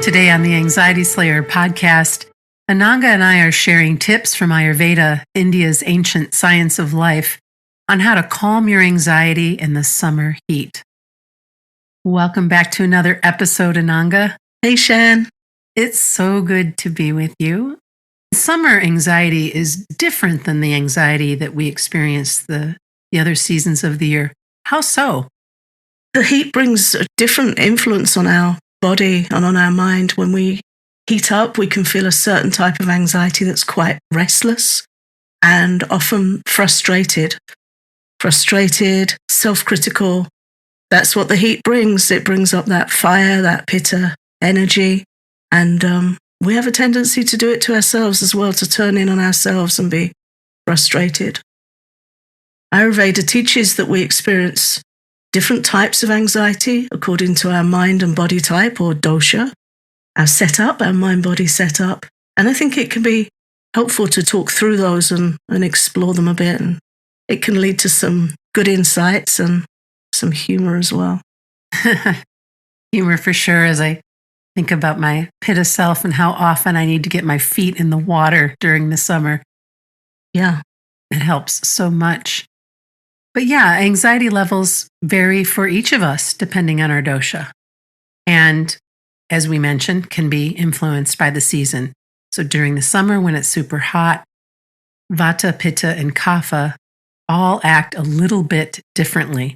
Today on the Anxiety Slayer podcast, Ananga and I are sharing tips from Ayurveda, India's ancient science of life, on how to calm your anxiety in the summer heat. Welcome back to another episode, Ananga. Hey, Shan. It's so good to be with you. Summer anxiety is different than the anxiety that we experience the other seasons of the year. How so? The heat brings a different influence on our body and on our mind. When we heat up, we can feel a certain type of anxiety that's quite restless and often frustrated. Frustrated, self-critical. That's what the heat brings. It brings up that fire, that pitta energy. And we have a tendency to do it to ourselves as well, to turn in on ourselves and be frustrated. Ayurveda teaches that we experience different types of anxiety according to our mind and body type, or dosha, our setup, our mind-body setup. And I think it can be helpful to talk through those and explore them a bit. And it can lead to some good insights and some humor as well. Humor for sure, as I think about my pitta self and how often I need to get my feet in the water during the summer. Yeah. It helps so much. But yeah, anxiety levels vary for each of us depending on our dosha. And as we mentioned, can be influenced by the season. So during the summer when it's super hot, Vata, Pitta, and Kapha all act a little bit differently.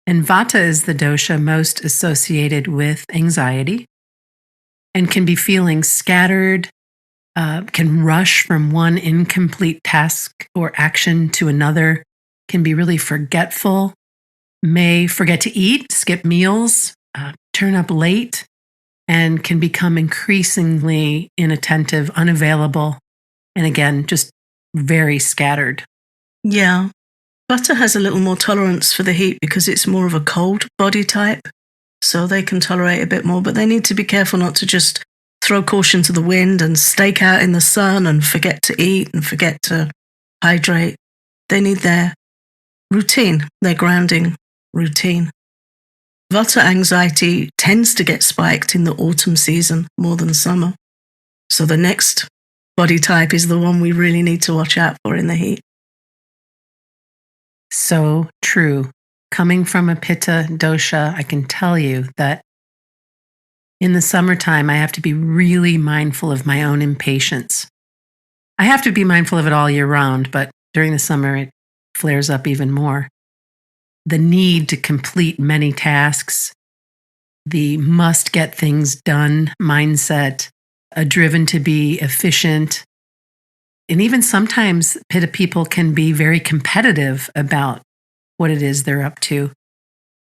And Vata is the dosha most associated with anxiety and can be feeling scattered, can rush from one incomplete task or action to another, can be really forgetful, may forget to eat, skip meals, turn up late, and can become increasingly inattentive, unavailable, and again, just very scattered. Yeah. Vata has a little more tolerance for the heat because it's more of a cold body type, so they can tolerate a bit more, but they need to be careful not to just throw caution to the wind and stake out in the sun and forget to eat and forget to hydrate. They need their routine, their grounding routine. Vata anxiety tends to get spiked in the autumn season more than summer. So the next body type is the one we really need to watch out for in the heat. So true. Coming from a pitta dosha, I can tell you that in the summertime, I have to be really mindful of my own impatience. I have to be mindful of it all year round, but during the summer, it flares up even more. The need to complete many tasks, the must get things done mindset, a driven to be efficient. And even sometimes Pitta people can be very competitive about what it is they're up to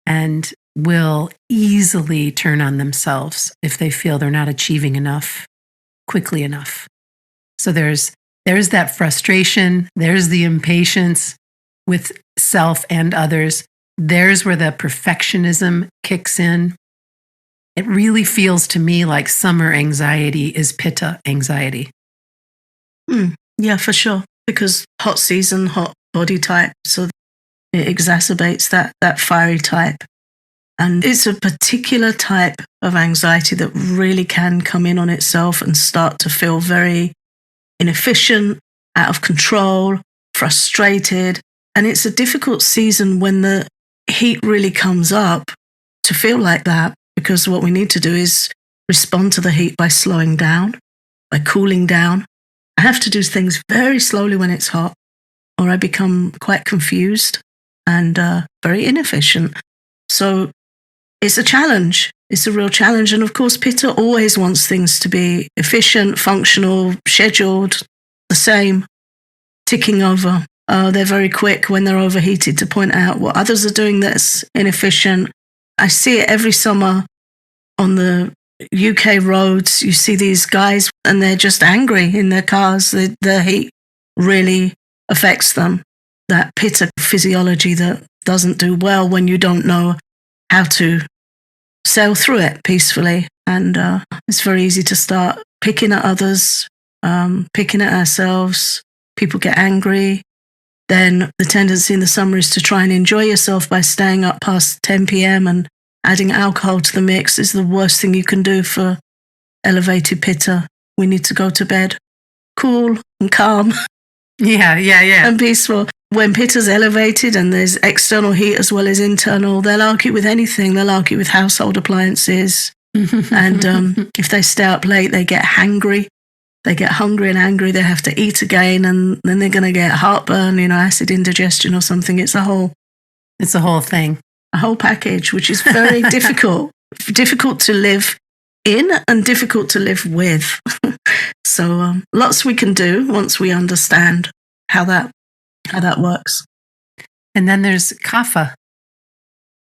and will easily turn on themselves if they feel they're not achieving enough quickly enough. So there's that frustration, there's the impatience with self and others. There's where the perfectionism kicks in. It really feels to me like summer anxiety is pitta anxiety. Yeah, for sure. Because hot season, hot body type, so it exacerbates that fiery type. And it's a particular type of anxiety that really can come in on itself and start to feel very inefficient, out of control, frustrated. And it's a difficult season when the heat really comes up to feel like that, because what we need to do is respond to the heat by slowing down, by cooling down. I have to do things very slowly when it's hot, or I become quite confused and very inefficient. So it's a challenge. It's a real challenge. And of course, Pitta always wants things to be efficient, functional, scheduled, the same, ticking over. They're very quick when they're overheated to point out what others are doing that's inefficient. I see it every summer on the UK roads. You see these guys and they're just angry in their cars. The heat really affects them. That pitta physiology that doesn't do well when you don't know how to sail through it peacefully. And it's very easy to start picking at others, picking at ourselves. People get angry. Then the tendency in the summer is to try and enjoy yourself by staying up past 10 p.m. and adding alcohol to the mix is the worst thing you can do for elevated pitta, we need to go to bed cool and calm Yeah. and peaceful. When pitta's elevated and there's external heat as well as internal, they'll argue with anything. They'll argue with household appliances. And if they stay up late, they get hangry. They get hungry and angry. They have to eat again, and then they're going to get heartburn, acid indigestion or something. It's a whole thing, a whole package, which is very difficult to live in and difficult to live with. So lots we can do once we understand how that works. And then there's kapha,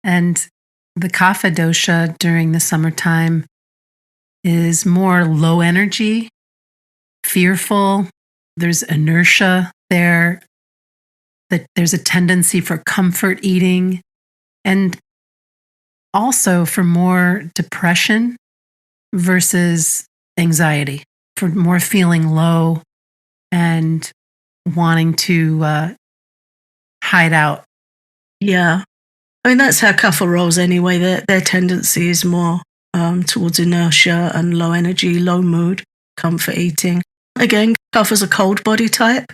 and the kapha dosha during the summertime is more low energy, fearful. There's inertia there. That there's a tendency for comfort eating, and also for more depression versus anxiety, for more feeling low and wanting to hide out. Yeah. I mean, that's how kapha rolls anyway. Their tendency is more towards inertia and low energy, low mood, comfort eating. Again, kapha's a cold body type.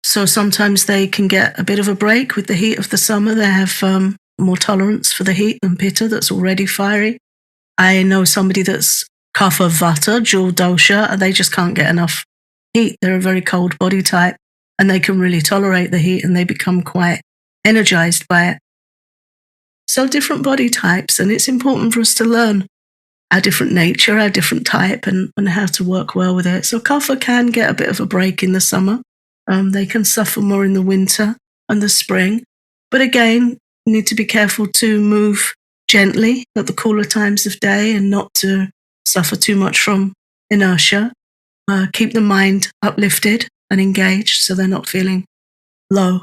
So sometimes they can get a bit of a break with the heat of the summer. They have more tolerance for the heat than pitta that's already fiery. I know somebody that's kapha vata, dual dosha, and they just can't get enough heat. They're a very cold body type, and they can really tolerate the heat, and they become quite energized by it. So different body types, and it's important for us to learn our different nature, our different type, and how to work well with it. So kapha can get a bit of a break in the summer. They can suffer more in the winter and the spring. But again, you need to be careful to move gently at the cooler times of day and not to suffer too much from inertia. Keep the mind uplifted and engaged so they're not feeling low.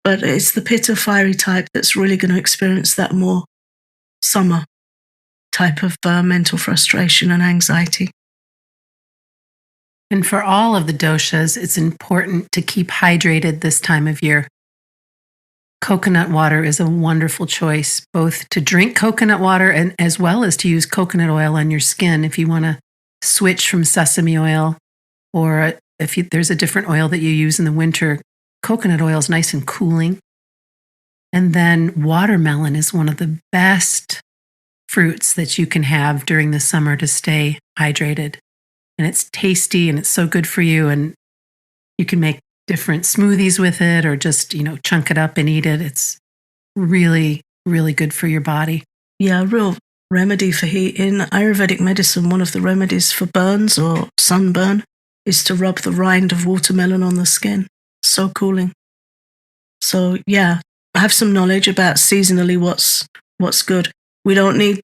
But it's the pitta fiery type that's really going to experience that more summer type of mental frustration and anxiety. And for all of the doshas, it's important to keep hydrated this time of year. Coconut water is a wonderful choice, both to drink coconut water and as well as to use coconut oil on your skin if you want to switch from sesame oil, or if there's a different oil that you use in the winter. Coconut oil is nice and cooling. And then watermelon is one of the best fruits that you can have during the summer to stay hydrated. And it's tasty and it's so good for you. And you can make different smoothies with it or just, chunk it up and eat it. It's really, really good for your body. Yeah, a real remedy for heat. In Ayurvedic medicine, one of the remedies for burns or sunburn is to rub the rind of watermelon on the skin. So cooling. So yeah, I have some knowledge about seasonally what's good. We don't need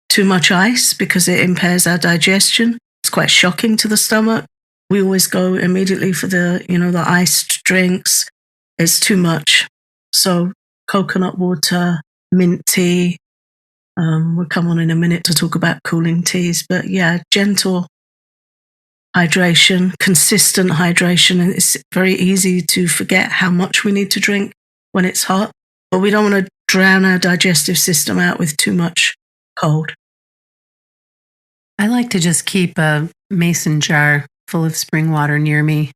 too much ice because it impairs our digestion. It's quite shocking to the stomach. We always go immediately for the iced drinks. It's too much. So coconut water, mint tea. We'll come on in a minute to talk about cooling teas. But yeah, gentle hydration, consistent hydration. And it's very easy to forget how much we need to drink when it's hot. But we don't want to drown our digestive system out with too much cold. I like to just keep a mason jar full of spring water near me.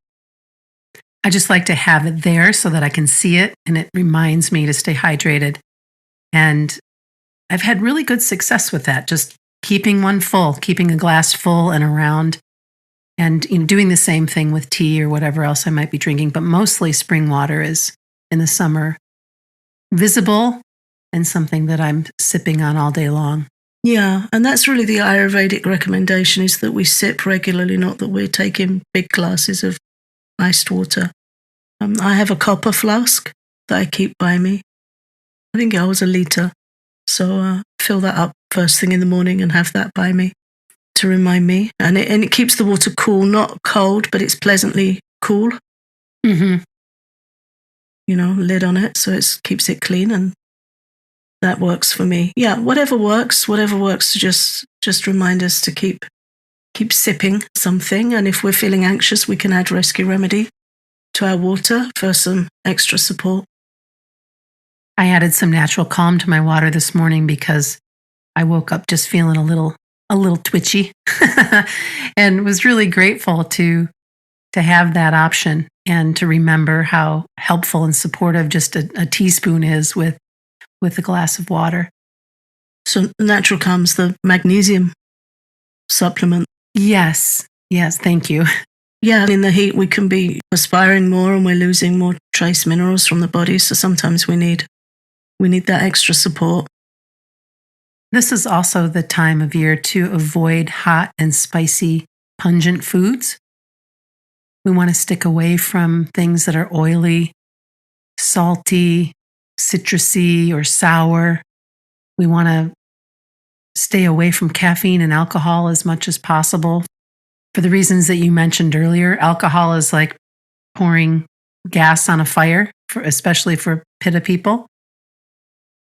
I just like to have it there so that I can see it and it reminds me to stay hydrated. And I've had really good success with that, just keeping one full, keeping a glass full and around, and doing the same thing with tea or whatever else I might be drinking. But mostly spring water is in the summer visible and something that I'm sipping on all day long. Yeah, and that's really the Ayurvedic recommendation, is that we sip regularly, not that we're taking big glasses of iced water. I have a copper flask that I keep by me. I think it was a litre. So fill that up first thing in the morning and have that by me to remind me. And it keeps the water cool, not cold, but it's pleasantly cool. Mm-hmm. Lid on it, so it keeps it clean, and that works for me. Yeah, whatever works to just remind us to keep sipping something. And if we're feeling anxious, we can add rescue remedy to our water for some extra support. I added some natural calm to my water this morning because I woke up just feeling a a little twitchy and was really grateful to have that option and to remember how helpful and supportive just a teaspoon is with a glass of water. So natural comes the magnesium supplement. Yes, thank you. Yeah, in the heat we can be perspiring more and we're losing more trace minerals from the body. So sometimes we need that extra support. This is also the time of year to avoid hot and spicy, pungent foods. We want to stick away from things that are oily, salty, citrusy, or sour. We want to stay away from caffeine and alcohol as much as possible. For the reasons that you mentioned earlier, alcohol is like pouring gas on a fire, especially for Pitta people.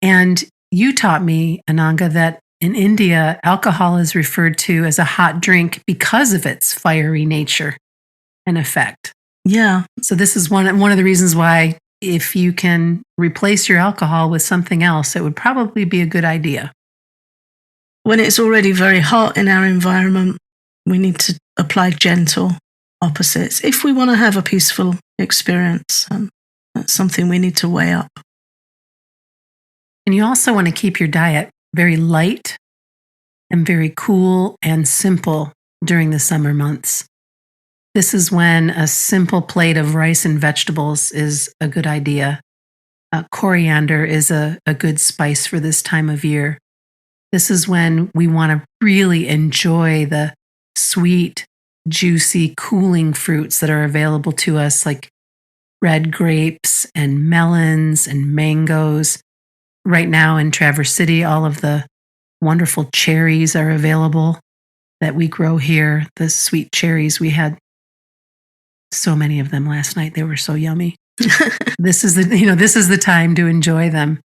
And you taught me, Ananga, that in India, alcohol is referred to as a hot drink because of its fiery nature and effect. Yeah. So this is one of the reasons why if you can replace your alcohol with something else, it would probably be a good idea. When it's already very hot in our environment, we need to apply gentle opposites if we want to have a peaceful experience. That's something we need to weigh up. And you also want to keep your diet very light and very cool and simple during the summer months. This is when a simple plate of rice and vegetables is a good idea. Coriander is a good spice for this time of year. This is when we want to really enjoy the sweet, juicy, cooling fruits that are available to us, like red grapes and melons and mangoes. Right now in Traverse City, all of the wonderful cherries are available that we grow here. The sweet cherries, we had so many of them last night. They were so yummy. This is the time to enjoy them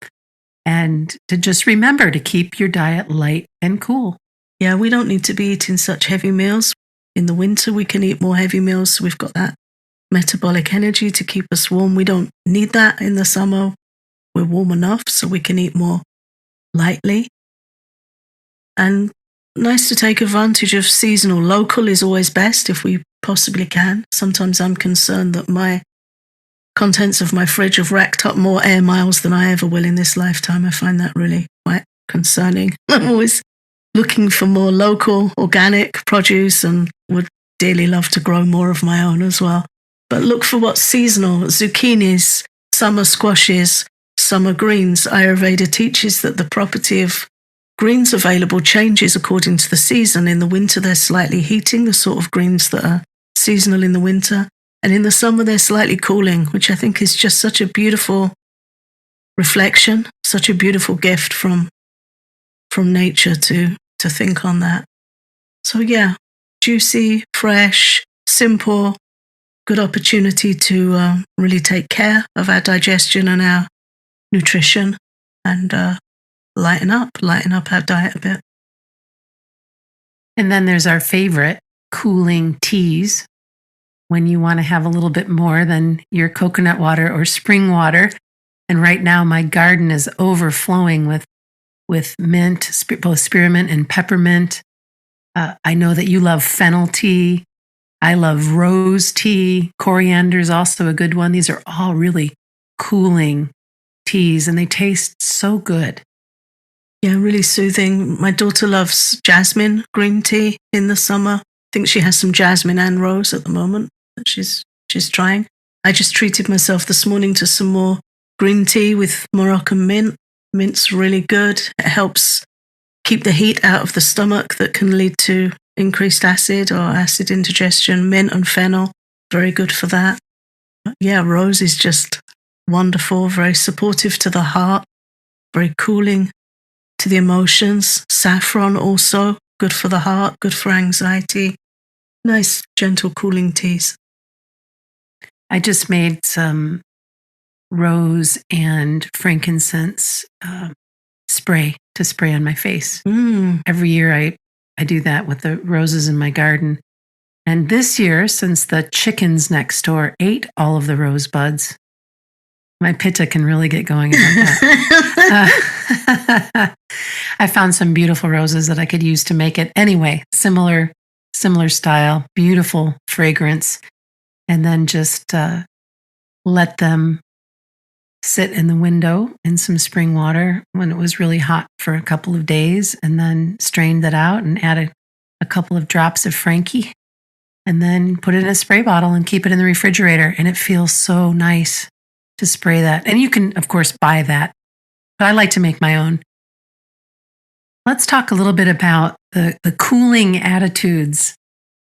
and to just remember to keep your diet light and cool. Yeah, we don't need to be eating such heavy meals. In the winter, we can eat more heavy meals. So we've got that metabolic energy to keep us warm. We don't need that in the summer. We're warm enough so we can eat more lightly. And nice to take advantage of seasonal. Local is always best if we possibly can. Sometimes I'm concerned that my contents of my fridge have racked up more air miles than I ever will in this lifetime. I find that really quite concerning. I'm always looking for more local, organic produce and would dearly love to grow more of my own as well. But look for what's seasonal. Zucchinis, summer squashes, summer greens. Ayurveda teaches that the property of greens available changes according to the season. In the winter, they're slightly heating, the sort of greens that are seasonal in the winter. And in the summer, they're slightly cooling, which I think is just such a beautiful reflection, such a beautiful gift from nature to think on that. So yeah, juicy, fresh, simple, good opportunity to really take care of our digestion and our nutrition and lighten up our diet a bit. And then there's our favorite, cooling teas. When you want to have a little bit more than your coconut water or spring water. And right now my garden is overflowing with mint, both spearmint and peppermint. I know that you love fennel tea. I love rose tea. Coriander is also a good one. These are all really cooling teas and they taste so good. Yeah, really soothing. My daughter loves jasmine green tea in the summer. I think she has some jasmine and rose at the moment that she's trying. I just treated myself this morning to some more green tea with Moroccan mint. Mint's really good. It helps keep the heat out of the stomach that can lead to increased acid or acid indigestion. Mint and fennel, very good for that. Yeah, rose is just wonderful, very supportive to the heart, very cooling to the emotions. Saffron also, good for the heart, good for anxiety. Nice, gentle, cooling teas. I just made some rose and frankincense spray to spray on my face. Every year I do that with the roses in my garden. And this year, since the chickens next door ate all of the rose buds, my pitta can really get going about that. I found some beautiful roses that I could use to make it. Anyway, similar style, beautiful fragrance, and then just let them sit in the window in some spring water when it was really hot for a couple of days, and then strained that out and added a couple of drops of Frankie, and then put it in a spray bottle and keep it in the refrigerator. And it feels so nice to spray that. And you can, of course, buy that, but I like to make my own. Let's talk a little bit about the cooling attitudes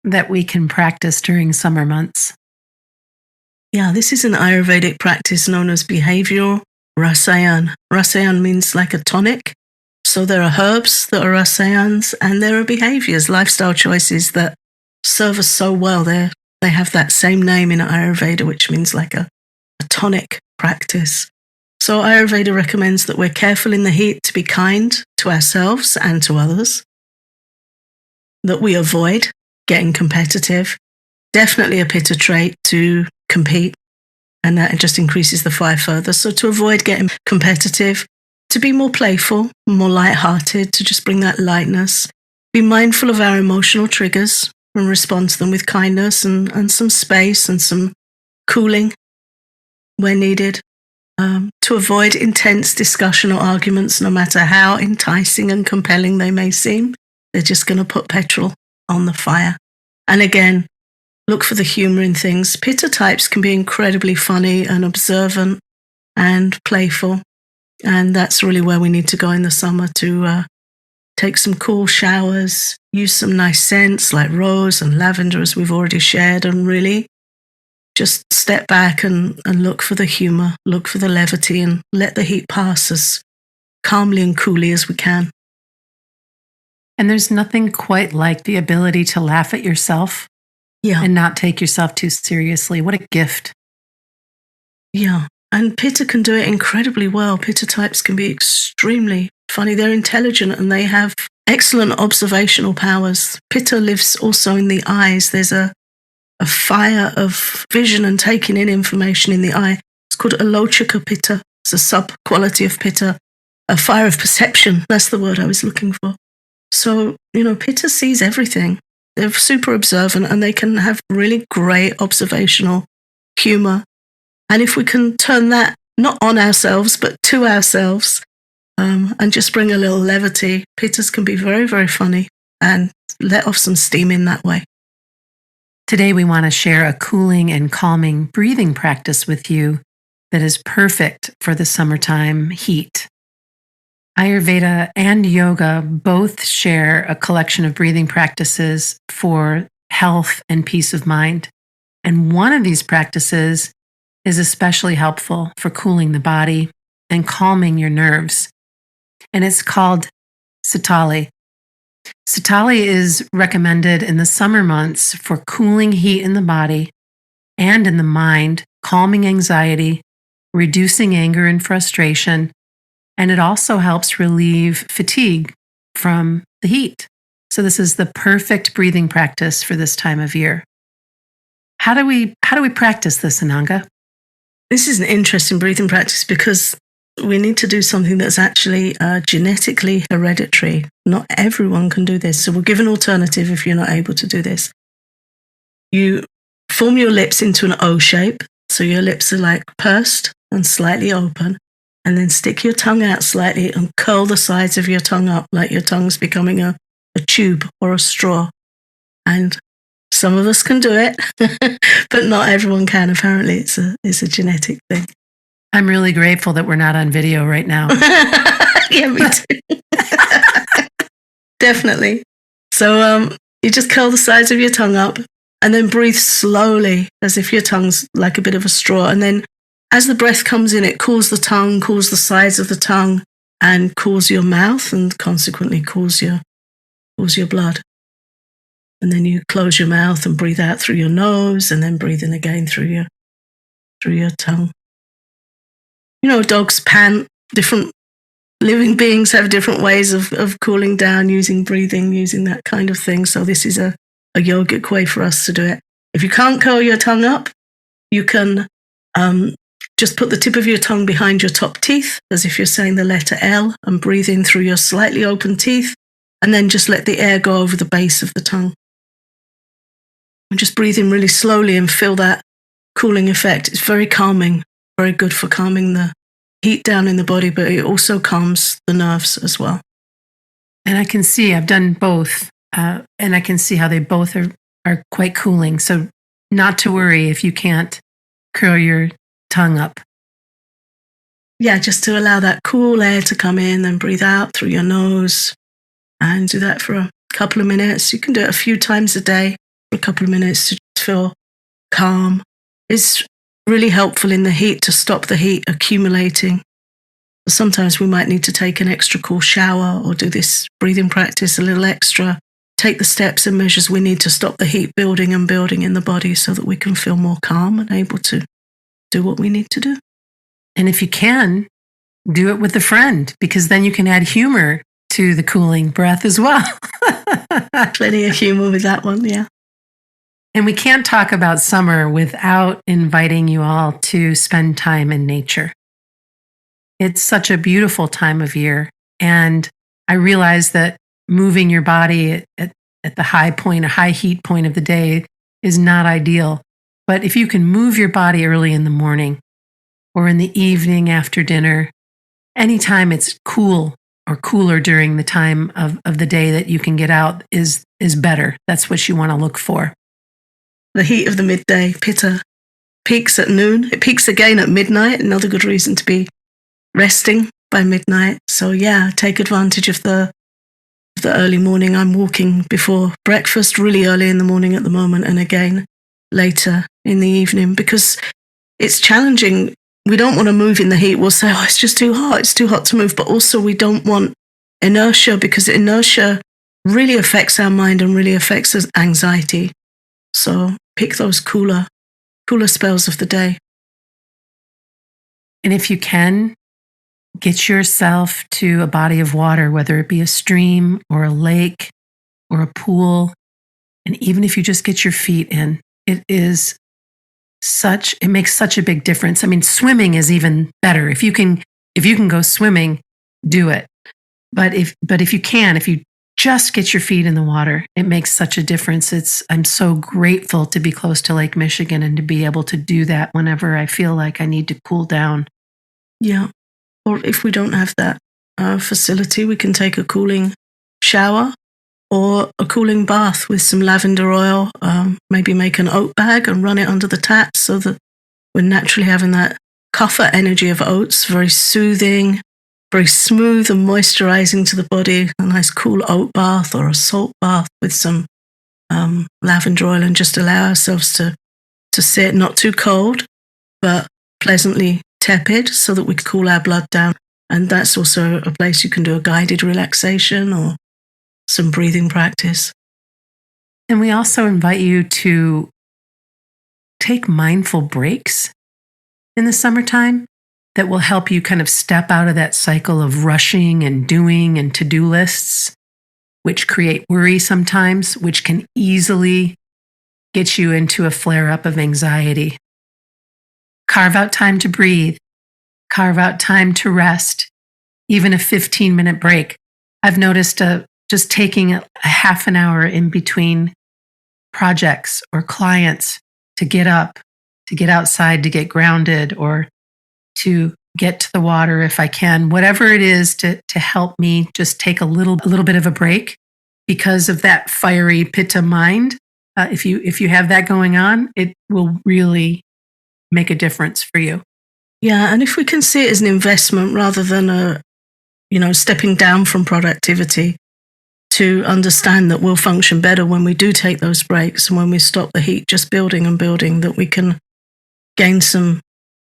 that we can practice during summer months. Yeah, this is an Ayurvedic practice known as behavioral rasayan. Rasayan means like a tonic. So there are herbs that are rasayans, and there are behaviors, lifestyle choices that serve us so well. They have that same name in Ayurveda, which means like a tonic practice. So Ayurveda recommends that we're careful in the heat to be kind to ourselves and to others, that we avoid getting competitive. Definitely a pitta trait to compete, and that just increases the fire further. So to avoid getting competitive, to be more playful, more lighthearted, to just bring that lightness. Be mindful of our emotional triggers and respond to them with kindness and some space and some cooling where needed. To avoid intense discussion or arguments, no matter how enticing and compelling they may seem. They're just going to put petrol on the fire. And again, look for the humor in things. Pitta types can be incredibly funny and observant and playful. And that's really where we need to go in the summer to take some cool showers, use some nice scents like rose and lavender, as we've already shared, and really just step back and look for the humor, look for the levity, and let the heat pass as calmly and coolly as we can. And there's nothing quite like the ability to laugh at yourself and not take yourself too seriously. What a gift. Yeah. And Pitta can do it incredibly well. Pitta types can be extremely funny. They're intelligent and they have excellent observational powers. Pitta lives also in the eyes. There's a fire of vision and taking in information in the eye. It's called alochaka pitta. It's a sub-quality of pitta, a fire of perception. That's the word I was looking for. So, pitta sees everything. They're super observant and they can have really great observational humor. And if we can turn that not on ourselves, but to ourselves, and just bring a little levity, pittas can be very, very funny and let off some steam in that way. Today, we want to share a cooling and calming breathing practice with you that is perfect for the summertime heat. Ayurveda and yoga both share a collection of breathing practices for health and peace of mind. And one of these practices is especially helpful for cooling the body and calming your nerves. And it's called Sitali. Sitali is recommended in the summer months for cooling heat in the body and in the mind, calming anxiety, reducing anger and frustration, and it also helps relieve fatigue from the heat. So this is the perfect breathing practice for this time of year. How do we practice this, Ananga? This is an interesting breathing practice because we need to do something that's actually genetically hereditary. Not everyone can do this. So we'll give an alternative if you're not able to do this. You form your lips into an O shape. So your lips are like pursed and slightly open. And then stick your tongue out slightly and curl the sides of your tongue up like your tongue's becoming a tube or a straw. And some of us can do it, but not everyone can. Apparently, it's a genetic thing. I'm really grateful that we're not on video right now. Yeah, me too. Definitely. So you just curl the sides of your tongue up and then breathe slowly as if your tongue's like a bit of a straw. And then as the breath comes in, it cools the tongue, cools the sides of the tongue, and cools your mouth, and consequently cools your blood. And then you close your mouth and breathe out through your nose, and then breathe in again through your tongue. Dogs pant. Different living beings have different ways of cooling down using breathing, using that kind of thing. So this is a yogic way for us to do it. If you can't curl your tongue up, you can just put the tip of your tongue behind your top teeth, as if you're saying the letter L, and breathe in through your slightly open teeth, and then just let the air go over the base of the tongue. And just breathe in really slowly and feel that cooling effect. It's very calming, very good for calming the heat down in the body, but it also calms the nerves as well. And I can see, I've done both, and I can see how they both are quite cooling. So not to worry if you can't curl your tongue up. Yeah, just to allow that cool air to come in and breathe out through your nose, and do that for a couple of minutes. You can do it a few times a day for a couple of minutes to just feel calm. It's really helpful in the heat to stop the heat accumulating. Sometimes we might need to take an extra cool shower or do this breathing practice a little extra. Take the steps and measures we need to stop the heat building and building in the body so that we can feel more calm and able to do what we need to do. And if you can, do it with a friend, because then you can add humor to the cooling breath as well. Plenty of humor with that one, yeah. And we can't talk about summer without inviting you all to spend time in nature. It's such a beautiful time of year. And I realize that moving your body at the high point, a high heat point of the day is not ideal. But if you can move your body early in the morning or in the evening after dinner, anytime it's cool or cooler during the time of the day that you can get out is better. That's what you want to look for. The heat of the midday, Pitta, peaks at noon. It peaks again at midnight. Another good reason to be resting by midnight. So yeah, take advantage of the early morning. I'm walking before breakfast really early in the morning at the moment, and again later in the evening, because it's challenging. We don't want to move in the heat. We'll say, oh, it's just too hot. It's too hot to move. But also we don't want inertia, because inertia really affects our mind and really affects us anxiety. So pick those cooler spells of the day. And if you can, get yourself to a body of water, whether it be a stream or a lake or a pool. And even if you just get your feet in, it makes such a big difference. I mean, swimming is even better. If you can go swimming, do it. But if you just get your feet in the water, it makes such a difference. I'm so grateful to be close to Lake Michigan and to be able to do that whenever I feel like I need to cool down. Yeah. Or if we don't have that facility, we can take a cooling shower or a cooling bath with some lavender oil. Maybe make an oat bag and run it under the taps so that we're naturally having that kapha energy of oats, very soothing, very smooth and moisturizing to the body. A nice cool oat bath or a salt bath with some lavender oil, and just allow ourselves to sit, not too cold, but pleasantly tepid, so that we can cool our blood down. And that's also a place you can do a guided relaxation or some breathing practice. And we also invite you to take mindful breaks in the summertime that will help you kind of step out of that cycle of rushing and doing and to-do lists, which create worry sometimes, which can easily get you into a flare-up of anxiety. Carve out time to breathe. Carve out time to rest. Even a 15-minute break. I've noticed just taking a half an hour in between projects or clients to get up, to get outside, to get grounded, or to get to the water if I can. Whatever it is to help me just take a little bit of a break because of that fiery pitta mind. If you have that going on, it will really make a difference for you. Yeah, and if we can see it as an investment rather than stepping down from productivity, to understand that we'll function better when we do take those breaks and when we stop the heat just building and building, that we can gain some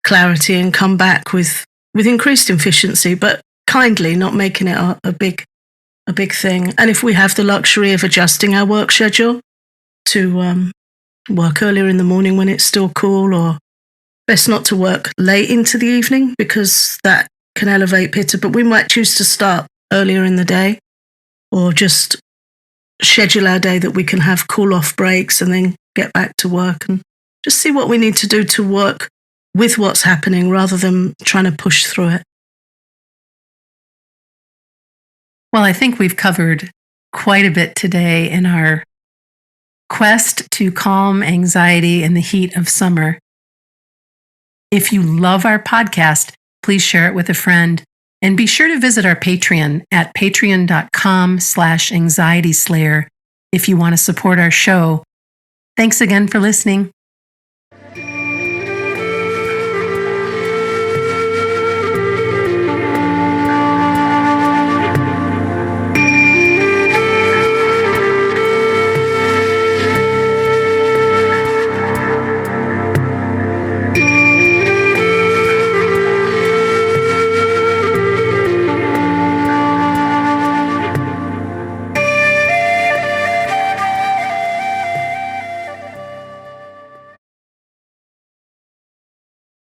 clarity and come back with increased efficiency, but kindly, not making it a big thing. And if we have the luxury of adjusting our work schedule to work earlier in the morning when it's still cool, or best not to work late into the evening because that can elevate pitta, but we might choose to start earlier in the day, or just schedule our day that we can have cool off breaks and then get back to work, and just see what we need to do to work with what's happening rather than trying to push through it. Well, I think we've covered quite a bit today in our quest to calm anxiety in the heat of summer. If you love our podcast, please share it with a friend. And be sure to visit our Patreon at patreon.com/anxietyslayer if you want to support our show. Thanks again for listening.